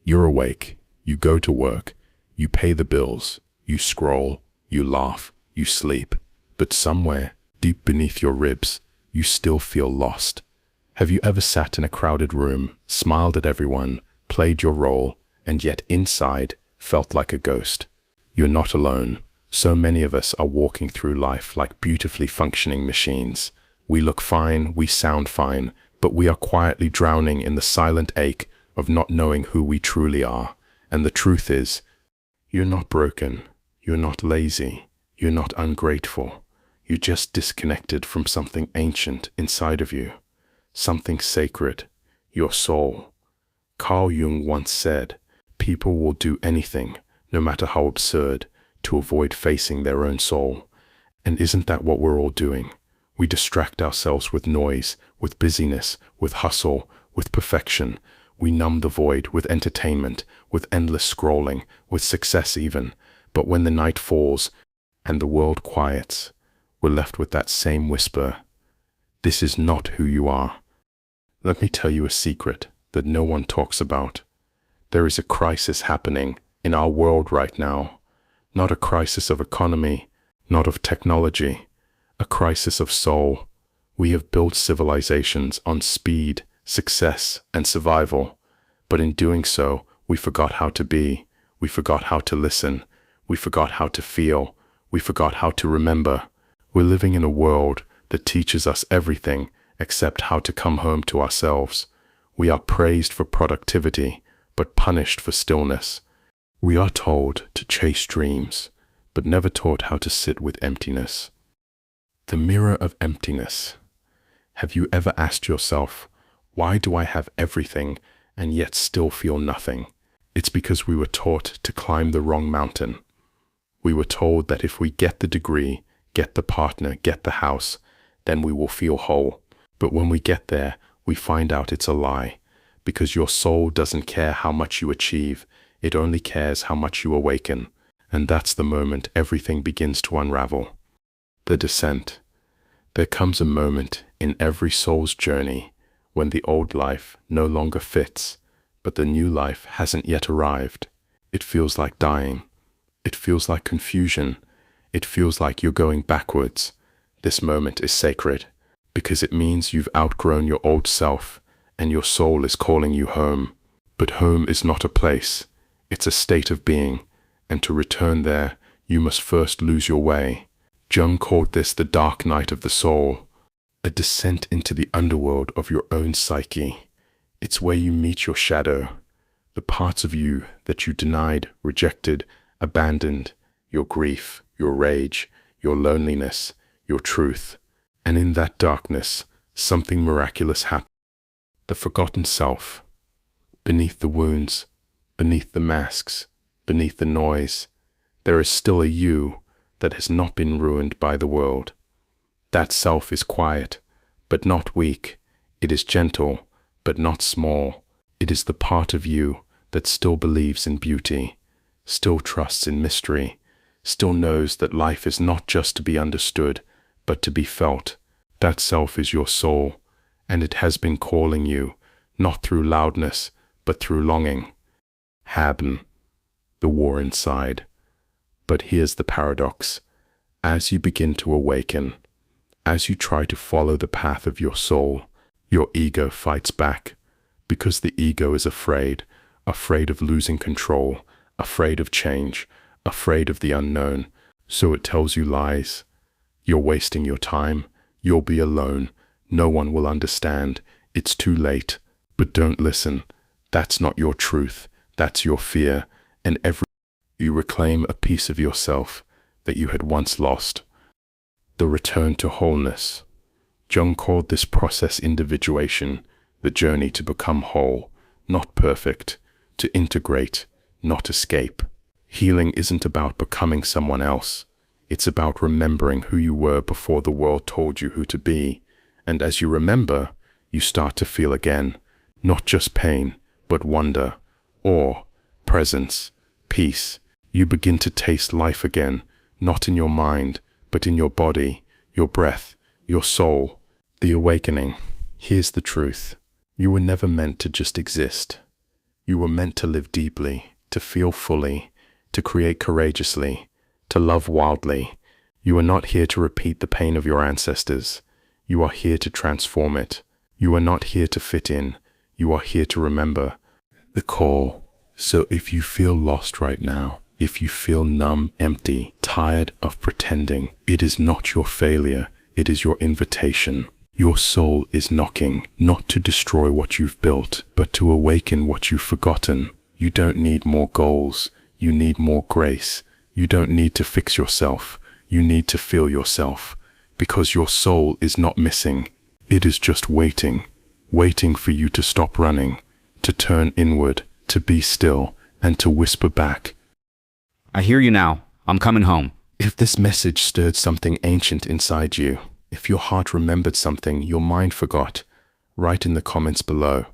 You're awake, you go to work, you pay the bills, you scroll, you laugh, you sleep, but somewhere, deep beneath your ribs, you still feel lost. Have you ever sat in a crowded room, smiled at everyone, played your role, and yet inside felt like a ghost? You're not alone. So many of us are walking through life like beautifully functioning machines. We look fine, we sound fine, but we are quietly drowning in the silent ache of not knowing who we truly are. And the truth is, you're not broken, you're not lazy, you're not ungrateful. You're just disconnected from something ancient inside of you, something sacred, your soul. Carl Jung once said, people will do anything, no matter how absurd, to avoid facing their own soul. And isn't that what we're all doing? We distract ourselves with noise, with busyness, with hustle, with perfection. We numb the void with entertainment, with endless scrolling, with success even. But when the night falls and the world quiets, we're left with that same whisper. This is not who you are. Let me tell you a secret that no one talks about. There is a crisis happening in our world right now. Not a crisis of economy, not of technology, a crisis of soul. We have built civilizations on speed, success, and survival, but in doing so, we forgot how to be, we forgot how to listen, we forgot how to feel, we forgot how to remember. We're living in a world that teaches us everything except how to come home to ourselves. We are praised for productivity, but punished for stillness. We are told to chase dreams, but never taught how to sit with emptiness. The mirror of emptiness. Have you ever asked yourself, why do I have everything and yet still feel nothing? It's because we were taught to climb the wrong mountain. We were told that if we get the degree, get the partner, get the house, then we will feel whole. But when we get there, we find out it's a lie, because your soul doesn't care how much you achieve, it only cares how much you awaken. And that's the moment everything begins to unravel. The descent. There comes a moment in every soul's journey when the old life no longer fits, but the new life hasn't yet arrived. It feels like dying. It feels like confusion. It feels like you're going backwards. This moment is sacred because it means you've outgrown your old self and your soul is calling you home. But home is not a place. It's a state of being, and to return there, you must first lose your way. Jung called this the dark night of the soul, a descent into the underworld of your own psyche. It's where you meet your shadow, the parts of you that you denied, rejected, abandoned, your grief, your rage, your loneliness, your truth. And in that darkness, something miraculous happens. The forgotten self. Beneath the wounds, beneath the masks, beneath the noise, there is still a you that has not been ruined by the world. That self is quiet, but not weak. It is gentle, but not small. It is the part of you that still believes in beauty, still trusts in mystery, still knows that life is not just to be understood, but to be felt. That self is your soul, and it has been calling you, not through loudness, but through longing. Haben, the war inside. But here's the paradox. As you begin to awaken, as you try to follow the path of your soul, your ego fights back, because the ego is afraid of losing control, afraid of change, afraid of the unknown. So it tells you lies. You're wasting your time. You'll be alone. No one will understand. It's too late. But don't listen. That's not your truth. That's your fear. And every you reclaim a piece of yourself that you had once lost. The return to wholeness. Jung called this process individuation, the journey to become whole, not perfect, to integrate, not escape. Healing isn't about becoming someone else. It's about remembering who you were before the world told you who to be. And as you remember, you start to feel again, not just pain, but wonder, awe, presence, peace. You begin to taste life again, not in your mind, but in your body, your breath, your soul. The awakening. Here's the truth. You were never meant to just exist. You were meant to live deeply, to feel fully, to create courageously, to love wildly. You are not here to repeat the pain of your ancestors. You are here to transform it. You are not here to fit in. You are here to remember the call. So if you feel lost right now, if you feel numb, empty, tired of pretending, it is not your failure. It is your invitation. Your soul is knocking, not to destroy what you've built, but to awaken what you've forgotten. You don't need more goals. You need more grace. You don't need to fix yourself. You need to feel yourself, because your soul is not missing. It is just waiting, waiting for you to stop running, to turn inward, to be still, and to whisper back, I hear you now. I'm coming home. If this message stirred something ancient inside you, if your heart remembered something your mind forgot, write in the comments below,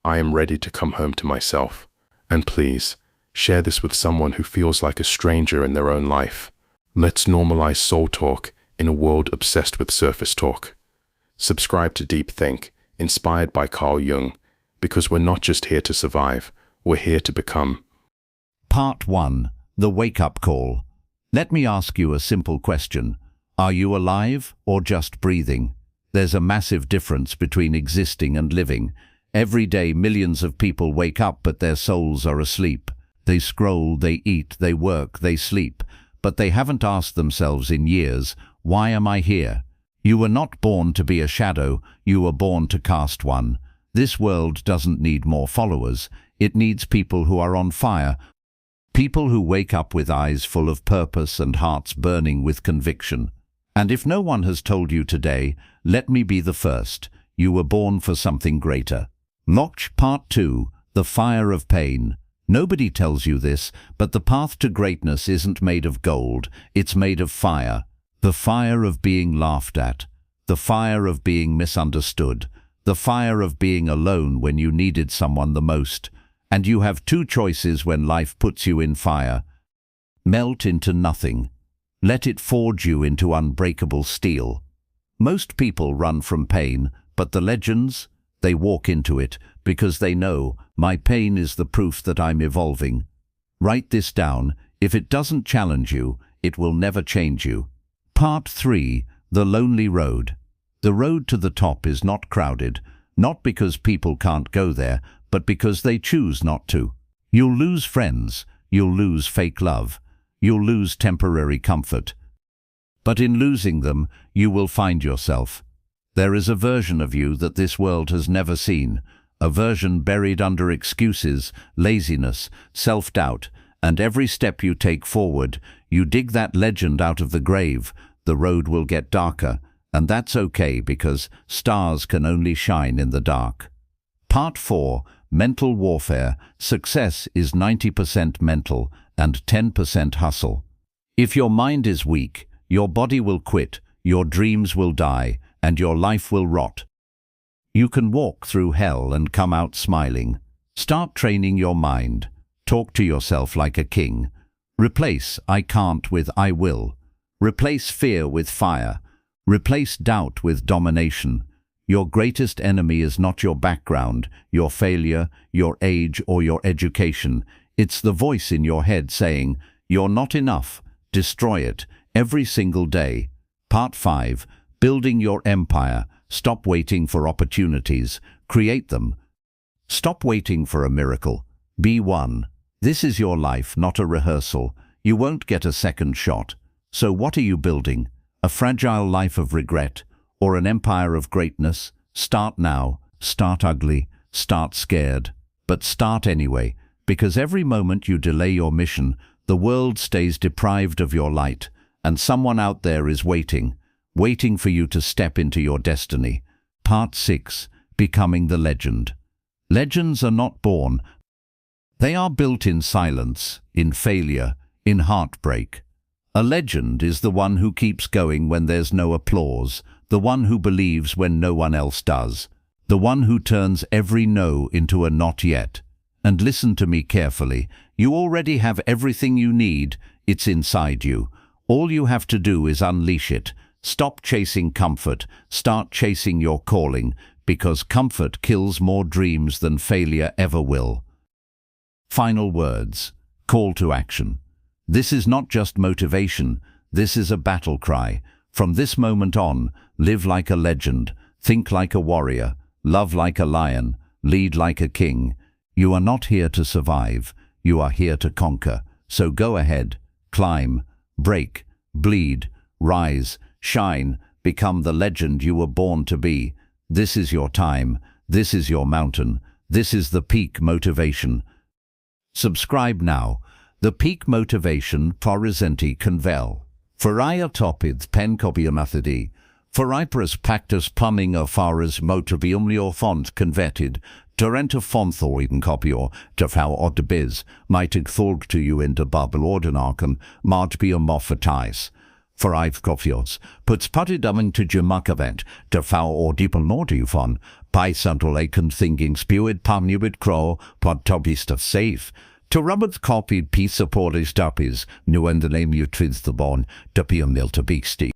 I am ready to come home to myself. And please, share this with someone who feels like a stranger in their own life. Let's normalize soul talk in a world obsessed with surface talk. Subscribe to Deep Think, inspired by Carl Jung, because we're not just here to survive, we're here to become. Part 1. The Wake-Up Call. Let me ask you a simple question. Are you alive or just breathing? There's a massive difference between existing and living. Every day millions of people wake up but their souls are asleep. They scroll, they eat, they work, they sleep. But they haven't asked themselves in years, why am I here? You were not born to be a shadow, you were born to cast one. This world doesn't need more followers. It needs people who are on fire. People who wake up with eyes full of purpose and hearts burning with conviction. And if no one has told you today, let me be the first. You were born for something greater. Notch Part 2. The Fire of Pain. Nobody tells you this, but the path to greatness isn't made of gold, it's made of fire. The fire of being laughed at. The fire of being misunderstood. The fire of being alone when you needed someone the most. And you have two choices when life puts you in fire. Melt into nothing. Let it forge you into unbreakable steel. Most people run from pain, but the legends, they walk into it because they know my pain is the proof that I'm evolving. Write this down. If it doesn't challenge you, it will never change you. Part 3. The Lonely Road. The road to the top is not crowded, not because people can't go there, but because they choose not to. You'll lose friends, you'll lose fake love, you'll lose temporary comfort. But in losing them, you will find yourself. There is a version of you that this world has never seen, a version buried under excuses, laziness, self-doubt, and every step you take forward, you dig that legend out of the grave. The road will get darker, and that's okay because stars can only shine in the dark. Part 4. Mental Warfare. Success is 90% mental and 10% hustle. If your mind is weak, your body will quit, your dreams will die, and your life will rot. You can walk through hell and come out smiling. Start training your mind. Talk to yourself like a king. Replace I can't with I will. Replace fear with fire. Replace doubt with domination. Your greatest enemy is not your background, your failure, your age, or your education. It's the voice in your head saying, you're not enough. Destroy it, every single day. Part 5. Building your empire. Stop waiting for opportunities. Create them. Stop waiting for a miracle. Be one. This is your life, not a rehearsal. You won't get a second shot. So what are you building? A fragile life of regret, or an empire of greatness? Start now, start ugly, start scared. But start anyway, because every moment you delay your mission, the world stays deprived of your light, and someone out there is waiting for you to step into your destiny. Part 6. Becoming the Legend. Legends are not born. They are built in silence, in failure, in heartbreak. A legend is the one who keeps going when there's no applause, the one who believes when no one else does, the one who turns every no into a not yet. And listen to me carefully. You already have everything you need. It's inside you. All you have to do is unleash it. Stop chasing comfort. Start chasing your calling, because comfort kills more dreams than failure ever will. Final words. Call to action. This is not just motivation, this is a battle cry. From this moment on, live like a legend, think like a warrior, love like a lion, lead like a king. You are not here to survive, you are here to conquer. So go ahead, climb, break, bleed, rise, shine, become the legend you were born to be. This is your time, this is your mountain, this is the peak motivation. Subscribe now. The peak motivation presenti convel. For topid pen copiamathidi. For pras pactus plumbing of faras motivium font converted. Torrent of fonthoiden copior, to fau odbiz, mightig thorg to you into bubble ordinarken, martbium moffatis. For cofios, puts puttidumming to jumukavent, to fau or deeple nordufon, pi central aken thinking spewed pamnuid crow, pod tobist of safe. To Robert's copied piece of portis duppies, new and the name you trids the bone, duppium milta beastie.